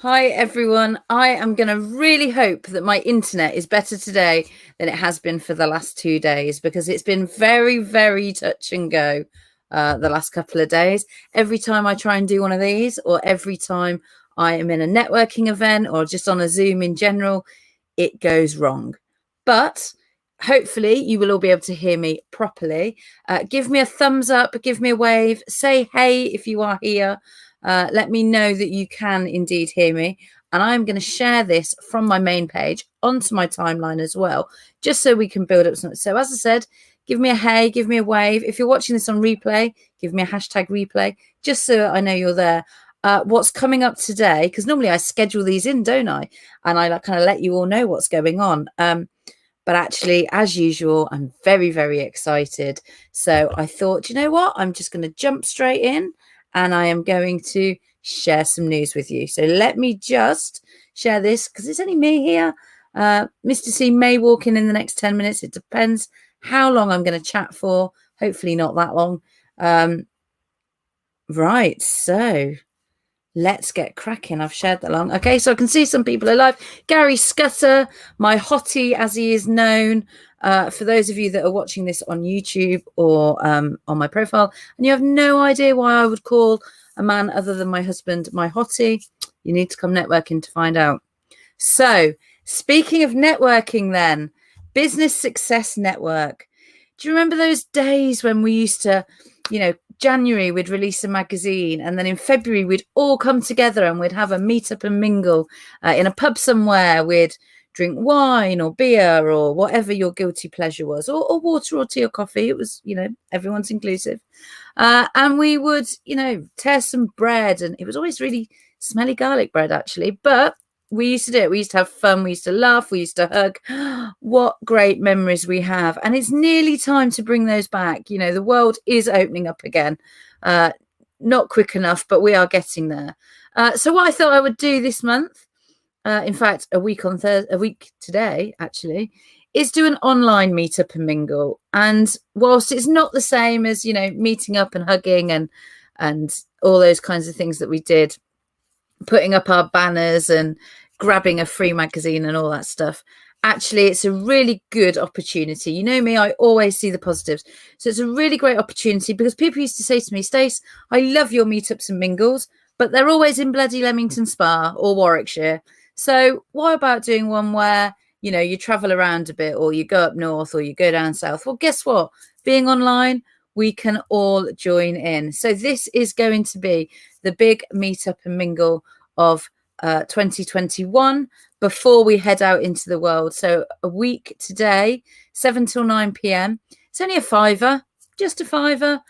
Hi, everyone. I am going to really hope that my internet is better today than it has been for the last 2 days because it's been very, very touch and go the last couple of days. Every time I try and do one of these, or every time I am in a networking event or just on a Zoom in general, it goes wrong. But hopefully, you will all be able to hear me properly. Give me a thumbs up, give me a wave, say hey if you are here. Let me know that you can indeed hear me. And I'm going to share this from my main page onto my timeline as well, just so we can build up something. So, as I said, give me a hey, give me a wave. If you're watching this on replay, give me a hashtag replay, just so I know you're there. What's coming up today, because normally I schedule these in, don't I? And I kind of let you all know what's going on. But actually, as usual, I'm very, very excited. So I thought, you know what? I'm just going to jump straight in and I am going to share some news with you. So let me just share this because it's only me here. Mr. C may walk in the next 10 minutes. It depends how long I'm going to chat for. Hopefully not that long. Right, so let's get cracking. I've shared that long. Okay, so I can see some people are live. Gary Scudder, my hottie as he is known. For those of you that are watching this on YouTube or on my profile, and you have no idea why I would call a man other than my husband my hottie, you need to come networking to find out. So, speaking of networking then, Business Success Network. Do you remember those days when we used to, January we'd release a magazine, and then in February we'd all come together and we'd have a meet up and mingle in a pub somewhere. We'd drink wine or beer or whatever your guilty pleasure was, or water or tea or coffee. It was, everyone's inclusive. And we would, tear some bread, and it was always really smelly garlic bread actually, but we used to do it. We used to have fun. We used to laugh. We used to hug. What great memories we have. And it's nearly time to bring those back. The world is opening up again. Not quick enough, but we are getting there. So what I thought I would do this month, in fact, a week today, actually, is do an online meetup and mingle. And whilst it's not the same as, meeting up and hugging and all those kinds of things that we did, putting up our banners and grabbing a free magazine and all that stuff. Actually, it's a really good opportunity. You know me, I always see the positives. So it's a really great opportunity because people used to say to me, Stace, I love your meetups and mingles, but they're always in bloody Leamington Spa or Warwickshire. So what about doing one where, you travel around a bit, or you go up north or you go down south? Well, guess what? Being online, we can all join in. So this is going to be the big meetup and mingle of 2021 before we head out into the world. So a week today, 7 till 9 p.m. It's only a fiver, just a fiver.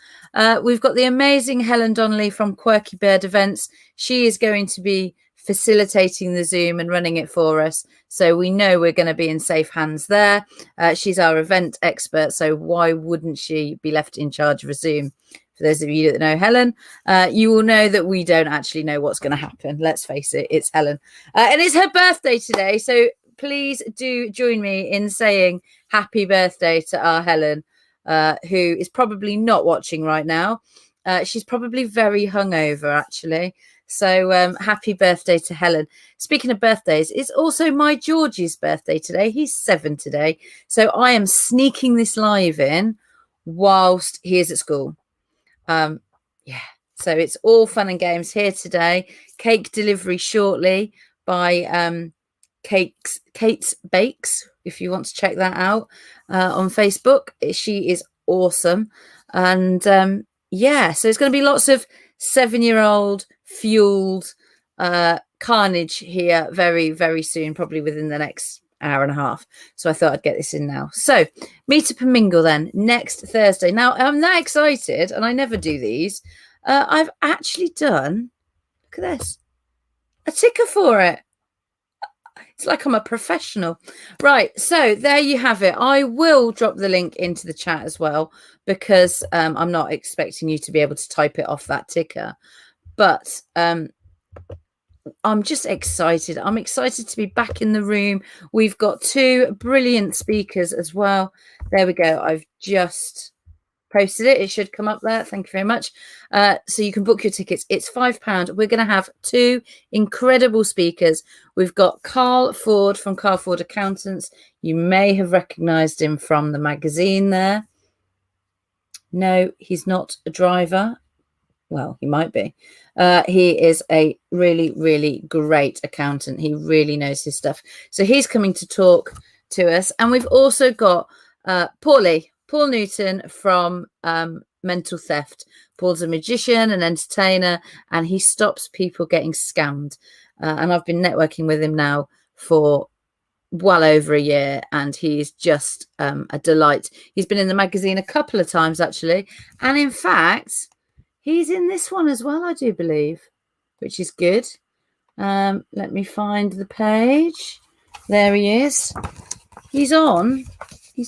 We've got the amazing Helen Donnelly from Quirky Bird Events. She is going to be facilitating the Zoom and running it for us. So we know we're going to be in safe hands there. She's our event expert. So why wouldn't she be left in charge of a Zoom? For those of you that know Helen, you will know that we don't actually know what's going to happen. Let's face it, it's Helen. And it's her birthday today. So please do join me in saying happy birthday to our Helen, who is probably not watching right now. She's probably very hungover, actually. So happy birthday to Helen. Speaking of birthdays, it's also my George's birthday today. He's 7 today. So I am sneaking this live in whilst he is at school. So it's all fun and games here today. Cake delivery shortly by Kate's Bakes, if you want to check that out on Facebook. She is awesome. And so it's going to be lots of 7-year-old fueled carnage here very, very soon, probably within the next hour and a half. So I thought I'd get this in now. So meet up and mingle then next Thursday. Now I'm that excited, and I never do these. I've actually done, look at this, a ticker for it. It's like I'm a professional. Right, so there you have it. I will drop the link into the chat as well because I'm not expecting you to be able to type it off that ticker. But I'm just excited. I'm excited to be back in the room. We've got 2 brilliant speakers as well. There we go. I've just posted it. It should come up there. Thank you very much. So you can book your tickets. It's £5. We're going to have 2 incredible speakers. We've got Carl Ford from Carl Ford Accountants. You may have recognized him from the magazine there. No, he's not a driver. Well, he might be. He is a really, really great accountant. He really knows his stuff. So he's coming to talk to us. And we've also got Paul Newton from Mental Theft. Paul's a magician, an entertainer, and he stops people getting scammed. And I've been networking with him now for well over a year, and he's just a delight. He's been in the magazine a couple of times, actually. And in fact, he's in this one as well, I do believe, which is good. Let me find the page. There he is. He's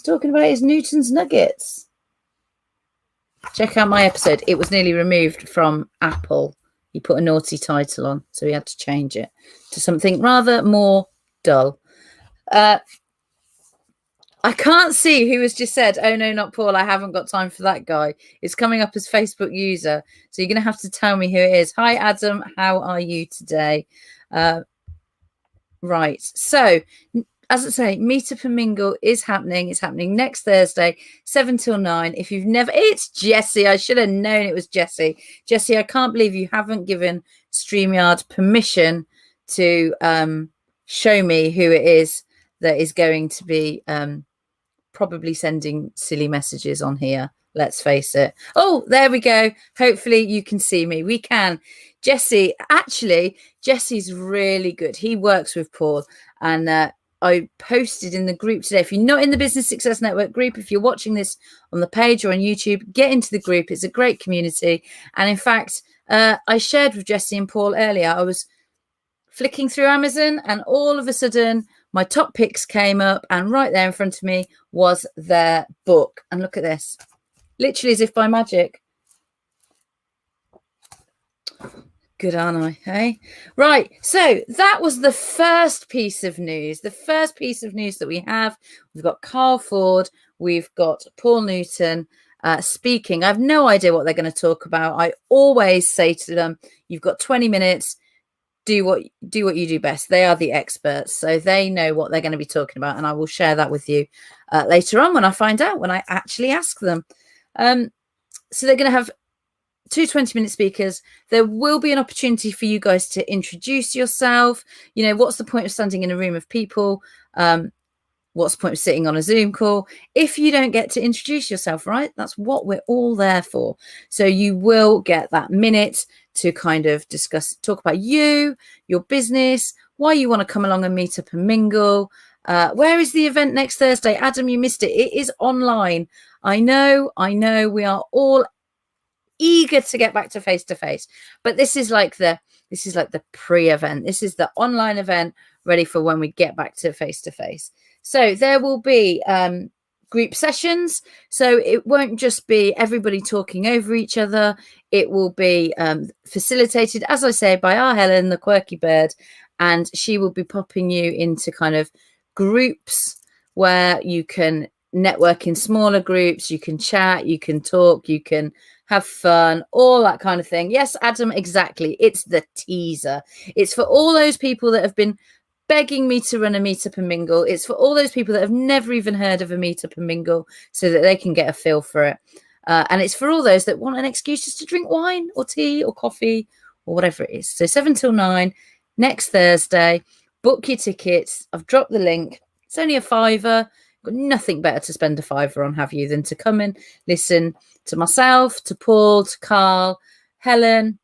talking about his Newton's Nuggets. Check out my episode. It was nearly removed from Apple. He put a naughty title on, so he had to change it to something rather more dull. I can't see who has just said, oh, no, not Paul. I haven't got time for that guy. It's coming up as Facebook user. So you're going to have to tell me who it is. Hi, Adam. How are you today? Right. So, as I say, Meet Up and Mingle is happening. It's happening next Thursday, 7 till 9. If you've never... It's Jessie. I should have known it was Jessie. Jessie, I can't believe you haven't given StreamYard permission to show me who it is that is going to be probably sending silly messages on here. Let's face it. Oh, there we go. Hopefully you can see me. We can. Jessie, actually, Jesse's really good. He works with Paul, and I posted in the group today. If you're not in the Business Success Network group, if you're watching this on the page or on YouTube, get into the group. It's a great community. And in fact, I shared with Jessie and Paul earlier, I was flicking through Amazon, and all of a sudden my top picks came up, and right there in front of me was their book. And look at this, literally as if by magic. Good, aren't I? Hey, right. So that was the first piece of news. The first piece of news that we have. We've got Carl Ford. We've got Paul Newton speaking. I have no idea what they're going to talk about. I always say to them, "You've got 20 minutes. Do what you do best." They are the experts, so they know what they're going to be talking about, and I will share that with you later on when I find out, when I actually ask them. So they're going to have 2 20-minute speakers. There will be an opportunity for you guys to introduce yourself. You know, what's the point of standing in a room of people? What's the point of sitting on a Zoom call if you don't get to introduce yourself, right? That's what we're all there for. So you will get that minute to kind of talk about you, your business, why you want to come along and meet up and mingle. Where is the event next Thursday? Adam, you missed it. It is online. I know. We are all eager to get back to face, but this is like the pre-event. This is the online event ready for when we get back to face. So there will be group sessions. So it won't just be everybody talking over each other. It will be facilitated, as I say, by our Helen, the quirky bird, and she will be popping you into kind of groups where you can network in smaller groups. You can chat, you can talk, you can have fun, all that kind of thing. Yes, Adam, exactly. It's the teaser. It's for all those people that have been begging me to run a Meet Up and Mingle. It's for all those people that have never even heard of a Meet Up and Mingle, so that they can get a feel for it. And it's for all those that want an excuse just to drink wine or tea or coffee or whatever it is. So 7 till 9 next Thursday. Book your tickets. I've dropped the link. It's only a £5. Got nothing better to spend a £5 on, have you, than to come and listen to myself, to Paul, to Carl, Helen.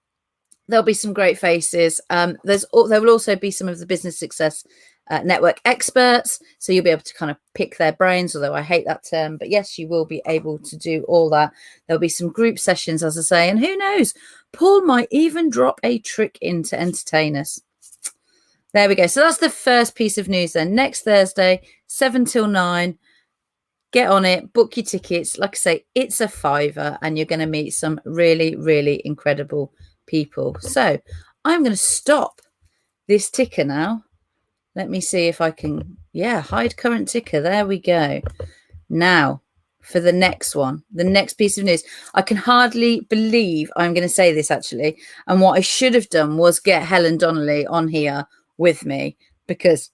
There'll be some great faces. There will also be some of the Business Success Network experts, so you'll be able to kind of pick their brains, although I hate that term. But yes, you will be able to do all that. There'll be some group sessions, as I say, and who knows, Paul might even drop a trick in to entertain us. There we go. So that's the first piece of news then. Next Thursday, 7 till 9. Get on it. Book your tickets. Like I say, it's a £5, and you're going to meet some really, really incredible people. So I'm going to stop this ticker now. Let me see if I can, hide current ticker. There we go. Now, for the next one, the next piece of news. I can hardly believe I'm going to say this, actually. And what I should have done was get Helen Donnelly on here with me, because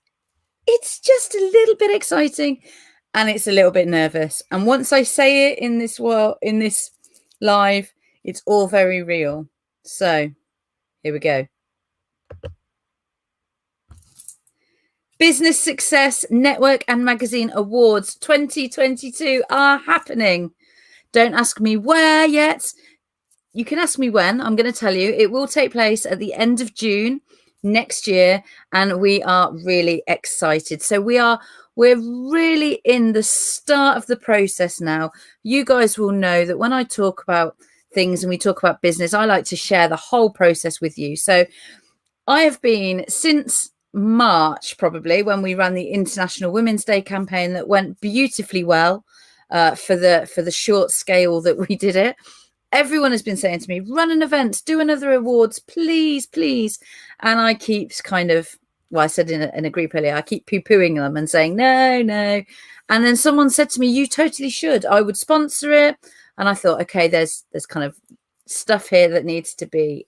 it's just a little bit exciting and it's a little bit nervous. And once I say it in this live, it's all very real. So here we go. Business Success Network and Magazine Awards 2022 are happening. Don't ask me where yet. You can ask me when. I'm going to tell you. It will take place at the end of June next year, and we are really excited. So we're really in the start of the process now. You guys will know that when I talk about things and we talk about business, I like to share the whole process with you. So I have been since March, probably, when we ran the International Women's Day campaign that went beautifully well for the short scale that we did it. Everyone has been saying to me, run an event, do another awards, please, please. And I keep kind of, well, I said in a group earlier, I keep poo-pooing them and saying, no. And then someone said to me, you totally should. I would sponsor it. And I thought, okay, there's kind of stuff here that needs to be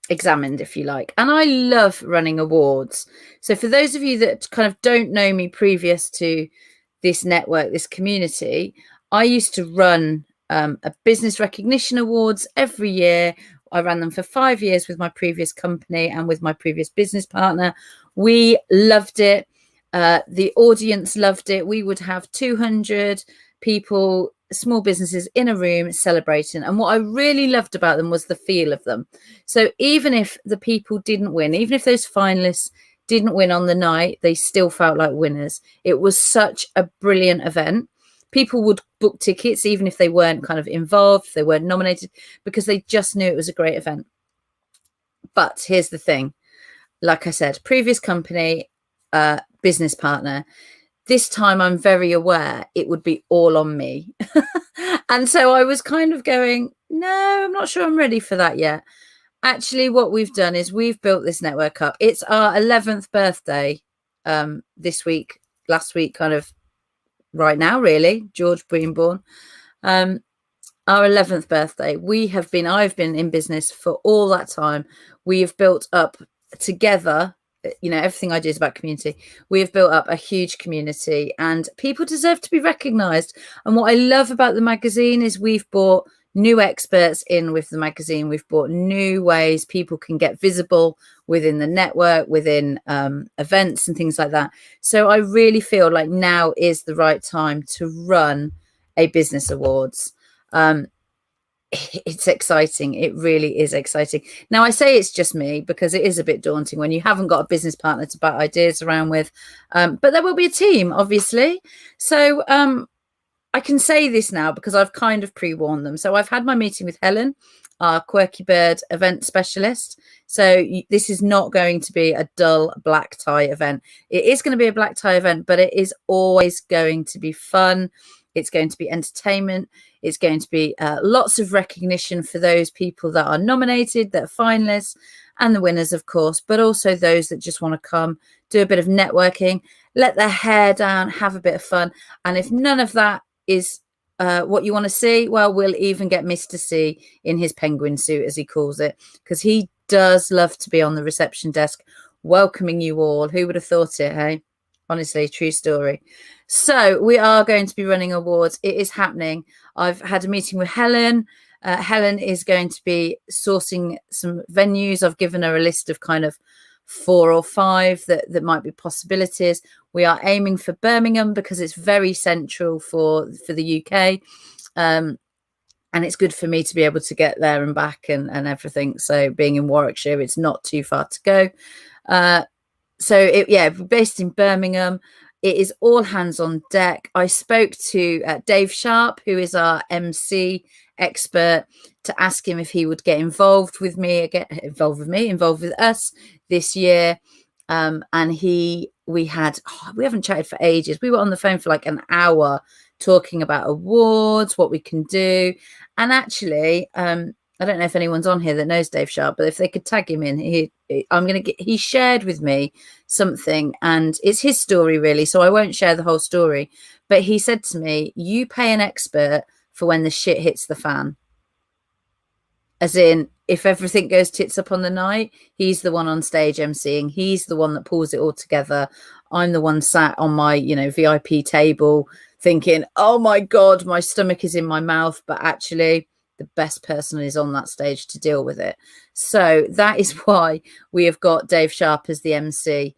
examined, if you like. And I love running awards. So for those of you that kind of don't know me previous to this network, this community, I used to run a business recognition awards every year. I ran them for 5 years with my previous company and with my previous business partner. We loved it. The audience loved it. We would have 200 people, small businesses in a room celebrating. And what I really loved about them was the feel of them. So even if the people didn't win, even if those finalists didn't win on the night, they still felt like winners. It was such a brilliant event. People would book tickets, even if they weren't kind of involved, if they weren't nominated, because they just knew it was a great event. But here's the thing. Like I said, previous company, business partner, this time I'm very aware it would be all on me. And so I was kind of going, no, I'm not sure I'm ready for that yet. Actually, what we've done is we've built this network up. It's our 11th birthday this week, last week, kind of right now, really, George being born. Our 11th birthday. I've been in business for all that time. We have built up together, everything I do is about community. We have built up a huge community, and people deserve to be recognized. And what I love about the magazine is we've brought new experts in with the magazine. We've brought new ways people can get visible within the network, within events and things like that. So I really feel like now is the right time to run a business awards. It's exciting. It really is exciting. Now, I say it's just me because it is a bit daunting when you haven't got a business partner to bat ideas around with. But there will be a team, obviously. So I can say this now because I've kind of pre-warned them. So I've had my meeting with Helen, our Quirky Bird event specialist. So this is not going to be a dull black tie event. It is going to be a black tie event, but it is always going to be fun. It's going to be entertainment. It's going to be lots of recognition for those people that are nominated, that are finalists, and the winners, of course, but also those that just want to come, do a bit of networking, let their hair down, have a bit of fun. And if none of that is what you want to see, well, we'll even get Mr. C in his penguin suit, as he calls it, because he does love to be on the reception desk welcoming you all. Who would have thought it, hey? Honestly, true story. So we are going to be running awards. It is happening. I've had a meeting with Helen. Helen is going to be sourcing some venues. I've given her a list of kind of 4 or 5 that might be possibilities. We are aiming for Birmingham because it's very central for the UK. And it's good for me to be able to get there and back and everything. So being in Warwickshire, it's not too far to go. Based in Birmingham. It is all hands on deck. I spoke to Dave Sharp, who is our MC expert, to ask him if he would get involved with us this year. And we haven't chatted for ages. We were on the phone for like an hour talking about awards, what we can do. And actually, I don't know if anyone's on here that knows Dave Sharp, but if they could tag him in, he shared with me something, and it's his story really. So I won't share the whole story, But he said to me, you pay an expert for when the shit hits the fan. As in, if everything goes tits up on the night, he's the one on stage emceeing. He's the one that pulls it all together. I'm the one sat on my, VIP table thinking, oh my God, my stomach is in my mouth. But actually, the best person is on that stage to deal with it. So that is why we have got Dave Sharp as the MC.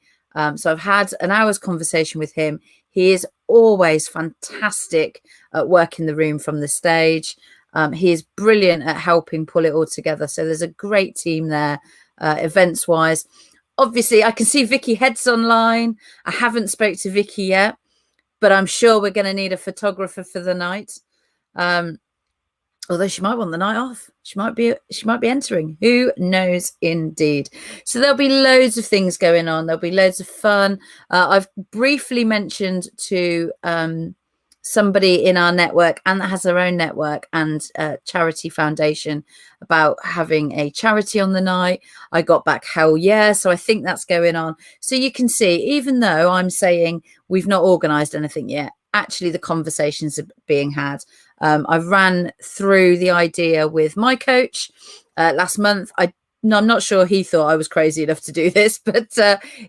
So I've had an hour's conversation with him. He is always fantastic at working the room from the stage. He is brilliant at helping pull it all together. So there's a great team there, events wise. Obviously, I can see Vicky Head's online. I haven't spoke to Vicky yet, but I'm sure we're going to need a photographer for the night. Although she might want the night off. She might be entering. Who knows indeed. So there'll be loads of things going on. There'll be loads of fun. I've briefly mentioned to somebody in our network and that has their own network and charity foundation about having a charity on the night. I got back hell yeah. So I think that's going on. So you can see, even though I'm saying we've not organized anything yet, actually the conversations are being had. I ran through the idea with my coach last month. I'm not sure he thought I was crazy enough to do this, but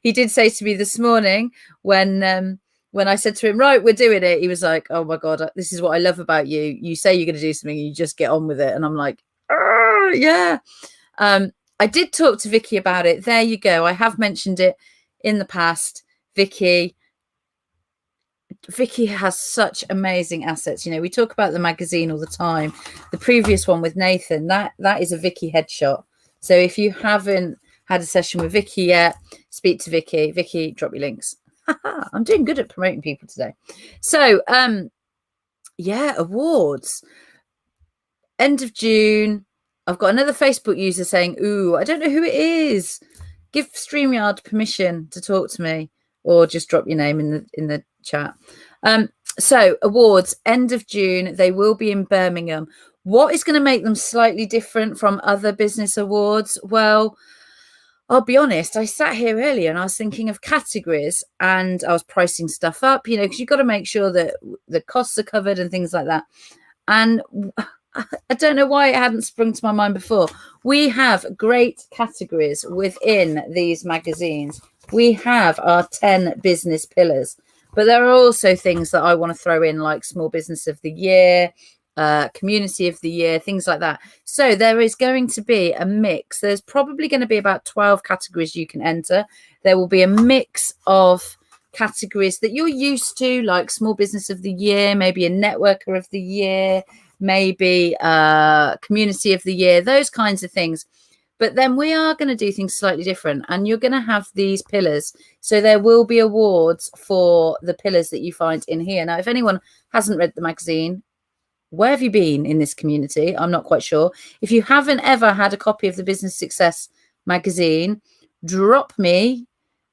he did say to me this morning when I said to him, right, we're doing it, he was like, oh my God, this is what I love about you. You say you're going to do something, you just get on with it. And I'm like, yeah. I did talk to Vicky about it. There you go. I have mentioned it in the past. Vicky has such amazing assets. We talk about the magazine all the time. The previous one with Nathan, that is a Vicky headshot. So if you haven't had a session with Vicky yet, speak to Vicky. Vicky, drop your links. I'm doing good at promoting people today. So awards. End of June. I've got another Facebook user saying, ooh, I don't know who it is. Give StreamYard permission to talk to me, or just drop your name in the chat. So awards, end of June. They will be in Birmingham. What is going to make them slightly different from other business awards? Well, I'll be honest, I sat here earlier and I was thinking of categories and I was pricing stuff up, because you've got to make sure that the costs are covered and things like that. And I don't know why it hadn't sprung to my mind before. We have great categories within these magazines. We have our 10 business pillars, but there are also things that I want to throw in, like Small Business of the Year, Community of the Year, things like that. So there is going to be a mix. There's probably going to be about 12 categories you can enter. There will be a mix of categories that you're used to, like Small Business of the Year, maybe a Networker of the Year, maybe Community of the Year, those kinds of things. But then we are going to do things slightly different, and you're going to have these pillars. So there will be awards for the pillars that you find in here. Now, if anyone hasn't read the magazine, where have you been in this community? I'm not quite sure. If you haven't ever had a copy of the Business Success magazine, drop me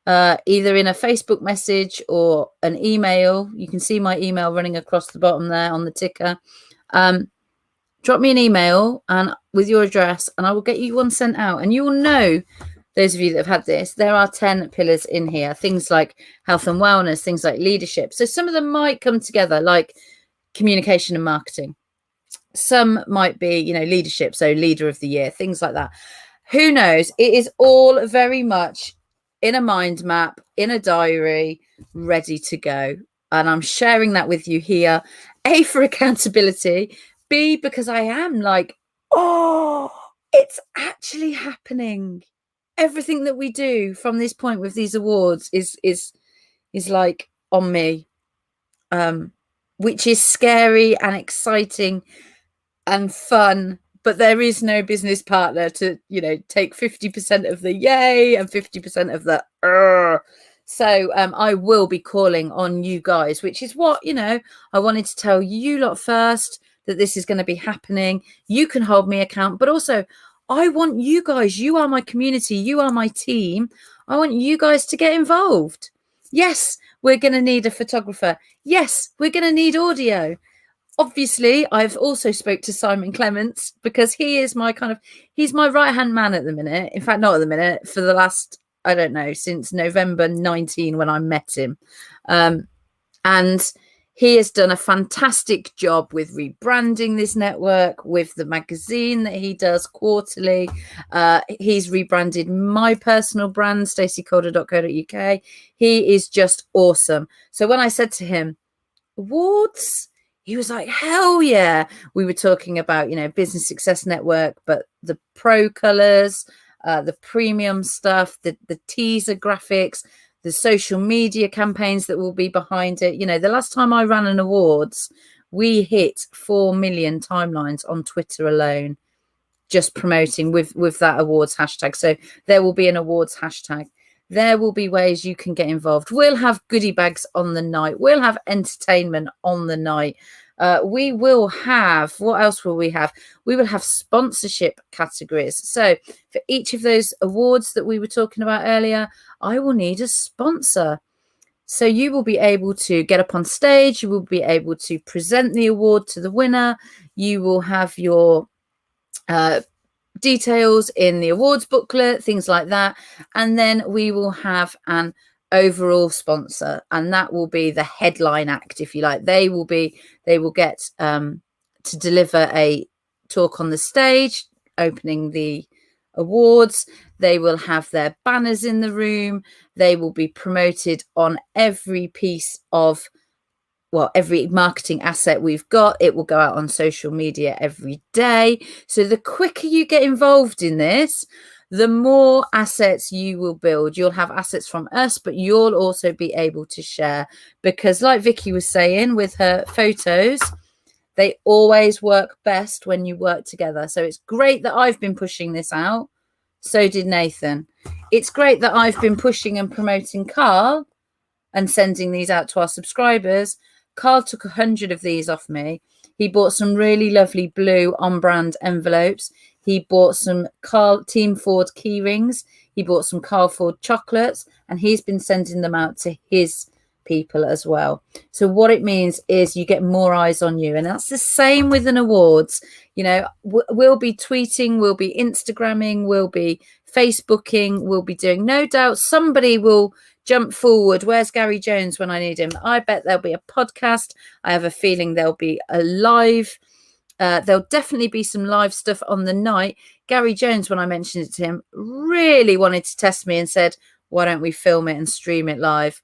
either in a Facebook message or an email. You can see my email running across the bottom there on the ticker. Drop me an email and with your address, and I will get you one sent out. And you will know, those of you that have had this, there are 10 pillars in here. Things like health and wellness, things like leadership. So some of them might come together, like communication and marketing. Some might be, leadership, so leader of the year, things like that. Who knows? It is all very much in a mind map, in a diary, ready to go. And I'm sharing that with you here, A, for accountability, B, because I am like, oh, it's actually happening. Everything that we do from this point with these awards is like on me, which is scary and exciting and fun. But there is no business partner to, take 50% of the yay and 50% of the So I will be calling on you guys, which is what, I wanted to tell you lot first, that this is going to be happening. You can hold me account, but also I want you guys, you are my community, you are my team. I want you guys to get involved. Yes, we're going to need a photographer. Yes, we're going to need audio. Obviously, I've also spoke to Simon Clements because he is he's my right-hand man at the minute. In fact, not at the minute, for the last, I don't know, since November 19 when I met him. And He has done a fantastic job with rebranding this network, with the magazine that he does quarterly. He's rebranded my personal brand, staceycalder.co.uk. He is just awesome. So when I said to him, awards, he was like, hell yeah. We were talking about, Business Success Network, but the pro colors, the premium stuff, the teaser graphics, the social media campaigns that will be behind it. The last time I ran an awards, we hit 4 million timelines on Twitter alone, just promoting with that awards hashtag. So there will be an awards hashtag. There will be ways you can get involved. We'll have goodie bags on the night. We'll have entertainment on the night. We will have, what else will we have? We will have sponsorship categories. So for each of those awards that we were talking about earlier, I will need a sponsor. So you will be able to get up on stage. You will be able to present the award to the winner. You will have your details in the awards booklet, things like that. And then we will have an overall sponsor, and that will be the headline act, if you like. They will get to deliver a talk on the stage opening the awards. They will have their banners in the room. They will be promoted on every piece of every marketing asset we've got. It will go out on social media every day. So the quicker you get involved in this, the more assets you will build. You'll have assets from us, but you'll also be able to share, because like Vicky was saying with her photos, they always work best when you work together. So it's great that I've been pushing this out. So did Nathan. It's great that I've been pushing and promoting Carl and sending these out to our subscribers. Carl took 100 of these off me. He bought some really lovely blue on-brand envelopes. He bought some Carl Team Ford key rings. He bought some Carl Ford chocolates, and he's been sending them out to his people as well. So what it means is you get more eyes on you, and that's the same with an awards. We'll be tweeting, we'll be Instagramming, we'll be Facebooking, we'll be doing, no doubt somebody will jump forward. Where's Gary Jones when I need him? I bet there'll be a podcast. I have a feeling there'll be a live. There'll definitely be some live stuff on the night. Gary Jones, when I mentioned it to him, really wanted to test me and said, why don't we film it and stream it live?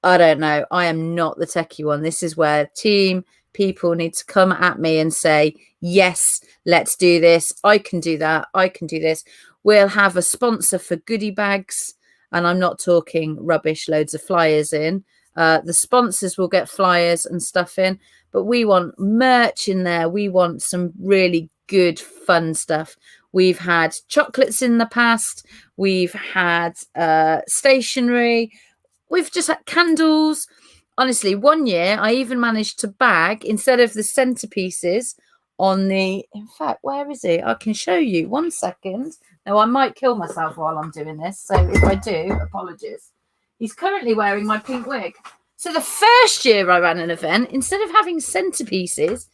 I don't know. I am not the techie one. This is where team people need to come at me and say, yes, let's do this. I can do that. I can do this. We'll have a sponsor for goodie bags. And I'm not talking rubbish, loads of flyers in. The sponsors will get flyers and stuff in, but we want merch in there. We want some really good, fun stuff. We've had chocolates in the past. We've had stationery. We've just had candles. Honestly, one year I even managed to bag, instead of the centerpieces on the, in fact, where is it? I can show you. 1 second. Now, I might kill myself while I'm doing this. So if I do, apologies. He's currently wearing my pink wig. So the first year I ran an event, instead of having centerpieces,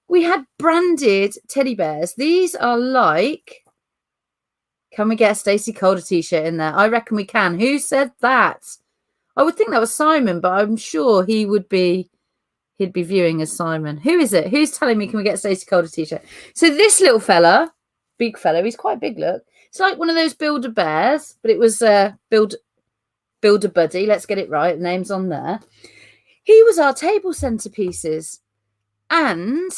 we had branded teddy bears. These are like, can we get a Stacey Calder t-shirt in there? I reckon we can. Who said that? I would think that was Simon, but I'm sure he'd be viewing as Simon. Who is it? Who's telling me, can we get a Stacey Calder t-shirt? So this little fella, big fella, he's quite big, look. It's like one of those Builder bears, but it was Builder Buddy. Let's get it right. The name's on there. He was our table centerpieces. And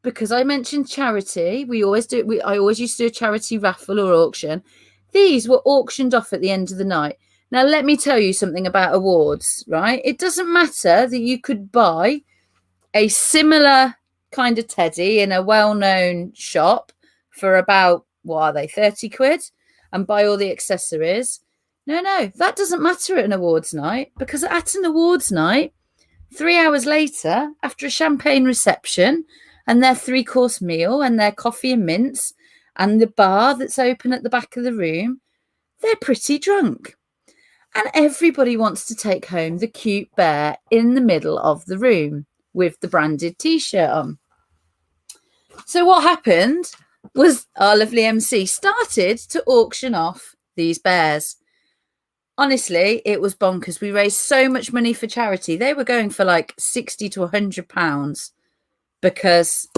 because I mentioned charity, I always used to do a charity raffle or auction. These were auctioned off at the end of the night. Now, let me tell you something about awards, right? It doesn't matter that you could buy a similar kind of teddy in a well-known shop for about, what are they, 30 quid, and buy all the accessories. No, that doesn't matter at an awards night, because at an awards night, 3 hours later, after a champagne reception and their 3-course meal and their coffee and mints and the bar that's open at the back of the room, they're pretty drunk. And everybody wants to take home the cute bear in the middle of the room with the branded t-shirt on. So what happened was our lovely MC started to auction off these bears. Honestly, it was bonkers. We raised so much money for charity. They were going for like 60 to £100 because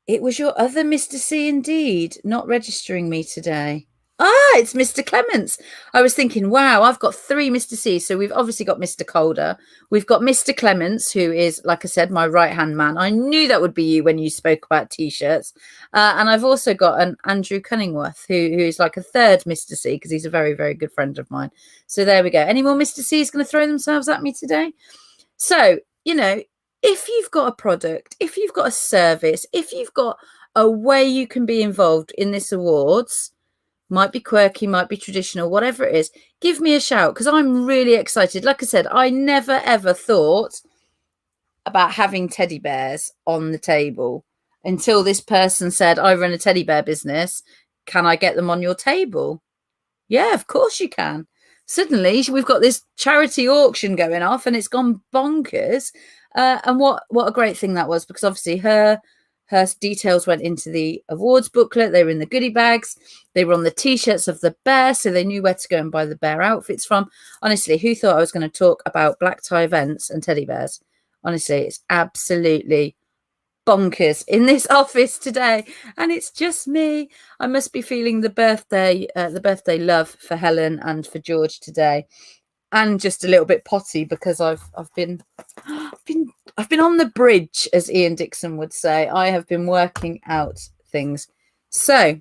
it was your other Mr. C indeed not registering me today. Ah, it's Mr. Clements. I was thinking, wow, I've got three Mr. C's. So we've obviously got Mr. Calder. We've got Mr. Clements, who is, like I said, my right-hand man. I knew that would be you when you spoke about T-shirts. And I've also got an Andrew Cunningworth, who is like a third Mr. C, because he's a very, very good friend of mine. So there we go. Any more Mr. C's going to throw themselves at me today? So, you know, if you've got a product, if you've got a service, if you've got a way you can be involved in this awards, might be quirky, might be traditional, whatever it is, give me a shout because I'm really excited. Like I said, I never ever thought about having teddy bears on the table until this person said, I run a teddy bear business. Can I get them on your table? Yeah, of course you can. Suddenly we've got this charity auction going off and it's gone bonkers. And what a great thing that was, because obviously her details went into the awards booklet. They were in the goodie bags. They were on the T-shirts of the bear, so they knew where to go and buy the bear outfits from. Honestly, who thought I was going to talk about black tie events and teddy bears? Honestly, it's absolutely bonkers in this office today, and it's just me. I must be feeling the birthday love for Helen and for George today, and just a little bit potty because I've been on the bridge, as Ian Dixon would say. I have been working out things, so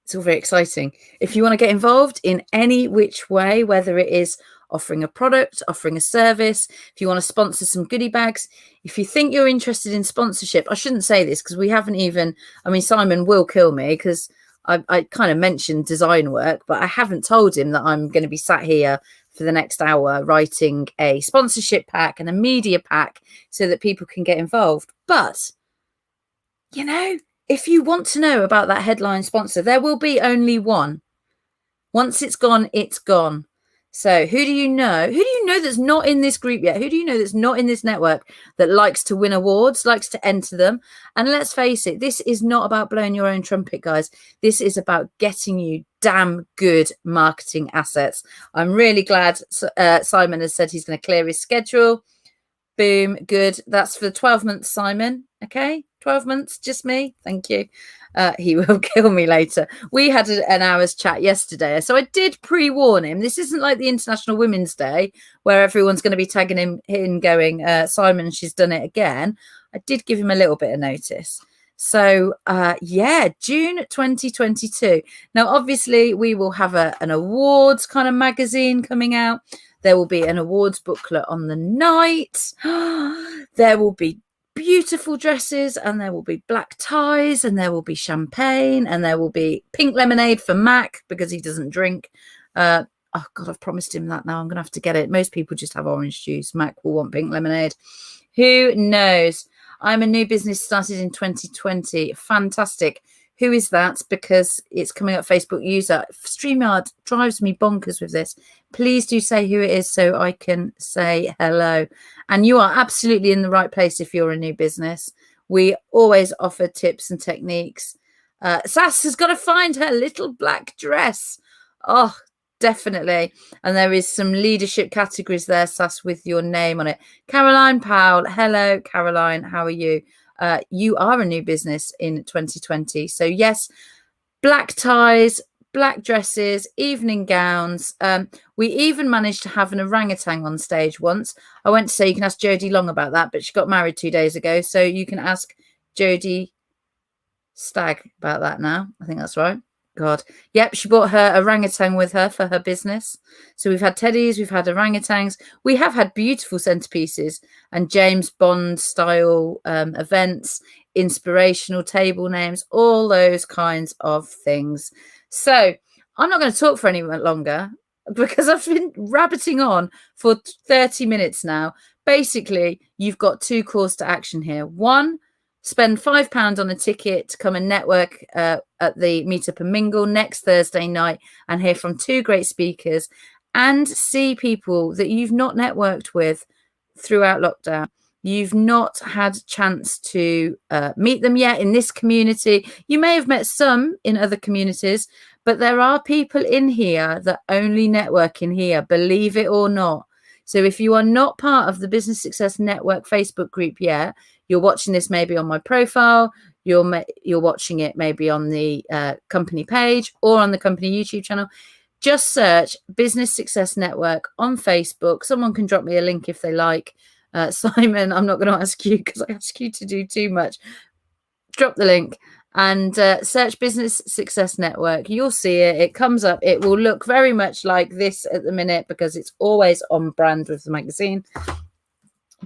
it's all very exciting. If you want to get involved in any which way, whether it is offering a product, offering a service, if you want to sponsor some goodie bags, if you think you're interested in sponsorship, I shouldn't say this because we haven't even, I mean, Simon will kill me because I kind of mentioned design work, but I haven't told him that I'm going to be sat here for the next hour writing a sponsorship pack and a media pack so that people can get involved. But, you know, if you want to know about that headline sponsor, there will be only one. Once it's gone, it's gone. So who do you know? Who do you know that's not in this group yet? Who do you know that's not in this network that likes to win awards, likes to enter them? And let's face it, this is not about blowing your own trumpet, guys. This is about getting you damn good marketing assets. I'm really glad Simon has said he's going to clear his schedule. Boom, good. That's for 12 months, Simon. Okay, 12 months, just me. Thank you. He will kill me later. We had an hour's chat yesterday, so I did pre-warn him. This isn't like the International Women's Day where everyone's going to be tagging him in going, Simon, she's done it again. I did give him a little bit of notice. So, yeah, June 2022. Now, obviously, we will have an awards kind of magazine coming out. There will be an awards booklet on the night. There will be beautiful dresses, and there will be black ties, and there will be champagne, and there will be pink lemonade for Mac because he doesn't drink. Oh God, I've promised him that now. I'm gonna have to get it. Most people just have orange juice. Mac will want pink lemonade. Who knows? I'm a new business started in 2020. Fantastic. Who is that? Because it's coming up Facebook user. StreamYard drives me bonkers with this. Please do say who it is so I can say hello. And you are absolutely in the right place if you're a new business. We always offer tips and techniques. Sass has got to find her little black dress. Oh, definitely. And there is some leadership categories there, Sass, with your name on it. Caroline Powell. Hello, Caroline. How are you? You are a new business in 2020. So yes, black ties, black dresses, evening gowns. We even managed to have an orangutan on stage once. I went to say you can ask Jodie Long about that, but she got married 2 days ago. So you can ask Jodie Stagg about that now. I think that's right. God. Yep, she brought her orangutan with her for her business. So we've had teddies, we've had orangutans. We have had beautiful centerpieces and James Bond style events, inspirational table names, all those kinds of things. So I'm not going to talk for any longer because I've been rabbiting on for 30 minutes now. Basically, you've got two calls to action here. One, spend £5 on a ticket to come and network at the Meetup and Mingle next Thursday night and hear from two great speakers and see people that you've not networked with throughout lockdown. You've not had a chance to meet them yet in this community. You may have met some in other communities, But there are people in here that only network in here, believe it or not. So if you are not part of the Business Success Network Facebook group yet, you're watching this maybe on my profile, you're watching it maybe on the company page or on the company YouTube channel. Just search Business Success Network on Facebook. Someone can drop me a link if they like. Simon, I'm not going to ask you because I ask you to do too much. Drop the link and search Business Success Network. You'll see it. It comes up. It will look very much like this at the minute because it's always on brand with the magazine.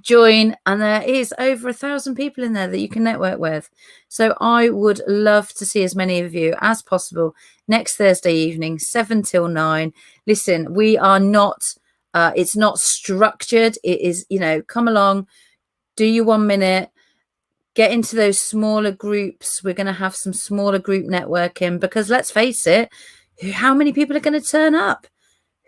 Join, and there is over 1,000 people in there that you can network with. So I would love to see as many of you as possible next Thursday evening, 7 till 9. Listen, we are not, it's not structured. It is, come along, do your 1 minute, get into those smaller groups. We're going to have some smaller group networking because let's face it, how many people are going to turn up?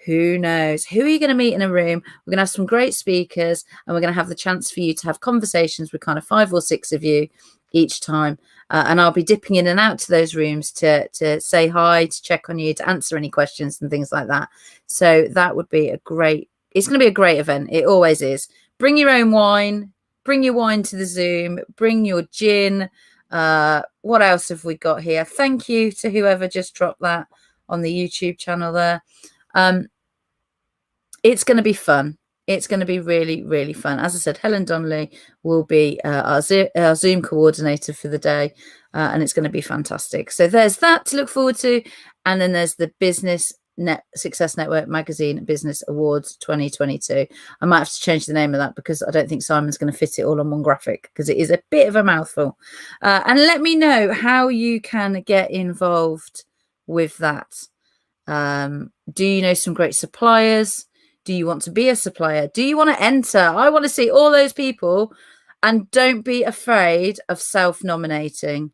Who knows? Who are you going to meet in a room? We're going to have some great speakers and we're going to have the chance for you to have conversations with kind of 5 or 6 of you each time. And I'll be dipping in and out to those rooms to say hi, to check on you, to answer any questions and things like that. So that would be it's going to be a great event. It always is. Bring your own wine. Bring your wine to the Zoom. Bring your gin. What else have we got here? Thank you to whoever just dropped that on the YouTube channel there. It's going to be fun. It's going to be really, really fun. As I said, Helen Donnelly will be our Zoom coordinator for the day, and it's going to be fantastic. So there's that to look forward to. And then there's the Business Success Network Magazine Business Awards 2022. I might have to change the name of that because I don't think Simon's going to fit it all on one graphic because it is a bit of a mouthful. And let me know how you can get involved with that. Do you know some great suppliers? Do you want to be a supplier? Do you want to enter? I want to see all those people, and don't be afraid of self-nominating.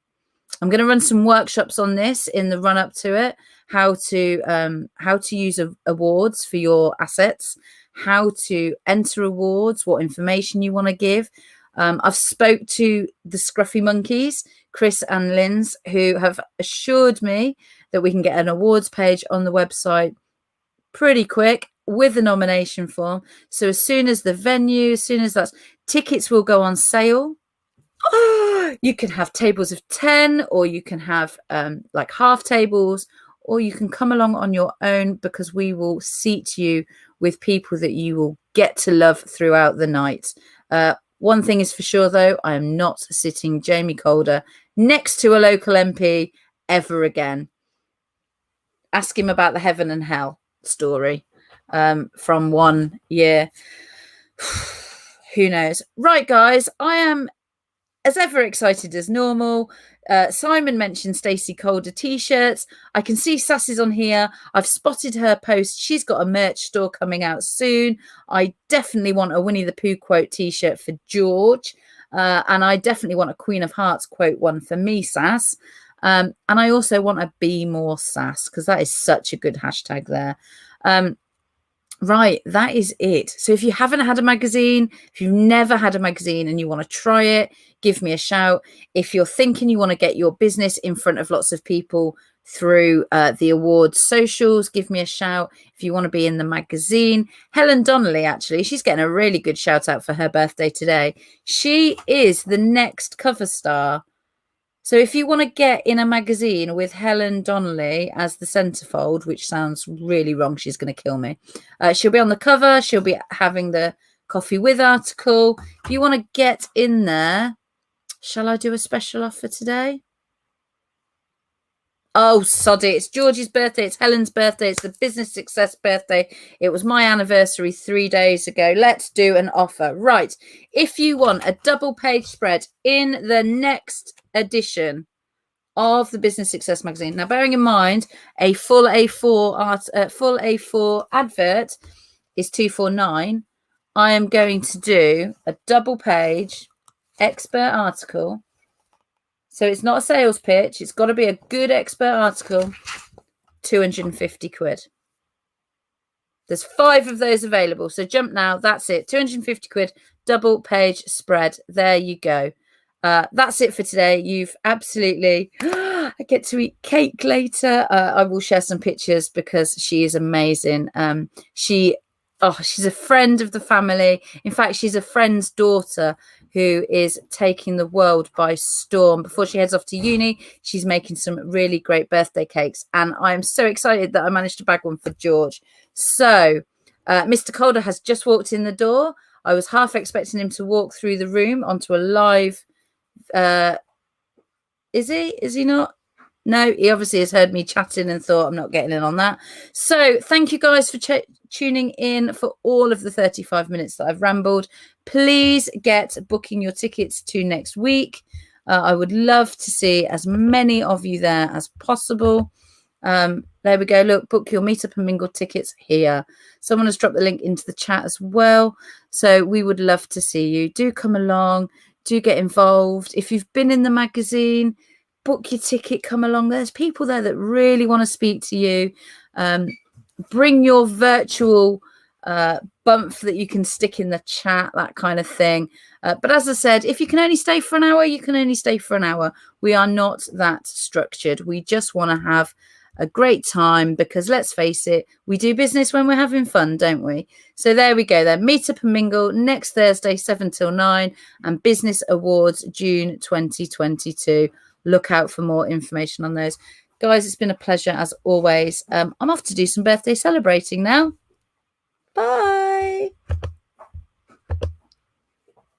I'm going to run some workshops on this in the run up to it, how to use awards for your assets, how to enter awards, what information you want to give. I've spoke to the Scruffy Monkeys, Chris and Linz, who have assured me that we can get an awards page on the website pretty quick with the nomination form. So as soon as the venue, as soon as tickets will go on sale. You can have tables of 10, or you can have like half tables, or you can come along on your own because we will seat you with people that you will get to love throughout the night. One thing is for sure, though, I am not sitting Jamie Calder next to a local MP ever again. Ask him about the heaven and hell story from 1 year. Who knows? Right, guys, I am as ever excited as normal. Simon mentioned Stacey Calder t-shirts. I can see Sassy's on here. I've spotted her post. She's got a merch store coming out soon. I definitely want a Winnie the Pooh quote t-shirt for George. And I definitely want a Queen of Hearts quote one for me, Sass. And I also want a Be More Sass, because that is such a good hashtag there. Right, that is it. So if you haven't had a magazine, if you've never had a magazine and you want to try it, give me a shout. If you're thinking you want to get your business in front of lots of people through the awards socials, give me a shout. If you want to be in the magazine, Helen Donnelly, actually, she's getting a really good shout out for her birthday today. She is the next cover star. So if you want to get in a magazine with Helen Donnelly as the centerfold, which sounds really wrong, she's going to kill me. She'll be on the cover. She'll be having the Coffee With article. If you want to get in there, shall I do a special offer today? Oh, sod it. It's Georgie's birthday. It's Helen's birthday. It's the Business Success birthday. It was my anniversary 3 days ago. Let's do an offer. Right. If you want a double page spread in the next edition of the Business Success magazine. Now, bearing in mind, a full A4 advert is $249. I am going to do a double page expert article. So it's not a sales pitch. It's got to be a good expert article. 250 quid. There's 5 of those available. So jump now. That's it. 250 quid. Double page spread. There you go. That's it for today. You've absolutely... I get to eat cake later. I will share some pictures because she is amazing. She's a friend of the family. In fact, she's a friend's daughter who is taking the world by storm. Before she heads off to uni, she's making some really great birthday cakes. And I'm so excited that I managed to bag one for George. So Mr. Calder has just walked in the door. I was half expecting him to walk through the room onto a live... Is he not? No, he obviously has heard me chatting and thought I'm not getting in on that. So thank you guys for tuning in for all of the 35 minutes that I've rambled. Please get booking your tickets to next week. I would love to see as many of you there as possible. There we go. Look, book your Meetup and Mingle tickets here. Someone has dropped the link into the chat as well. So we would love to see you. Do come along. Do get involved. If you've been in the magazine, book your ticket, come along. There's people there that really want to speak to you. Bring your virtual bump that you can stick in the chat, that kind of thing. But as I said, if you can only stay for an hour, you can only stay for an hour. We are not that structured. We just want to have a great time because let's face it, we do business when we're having fun, don't we? So there we go then. Meetup and Mingle next Thursday, 7 till 9, and Business Awards, June 2022. Look out for more information on those. Guys, it's been a pleasure as always. I'm off to do some birthday celebrating now. Bye.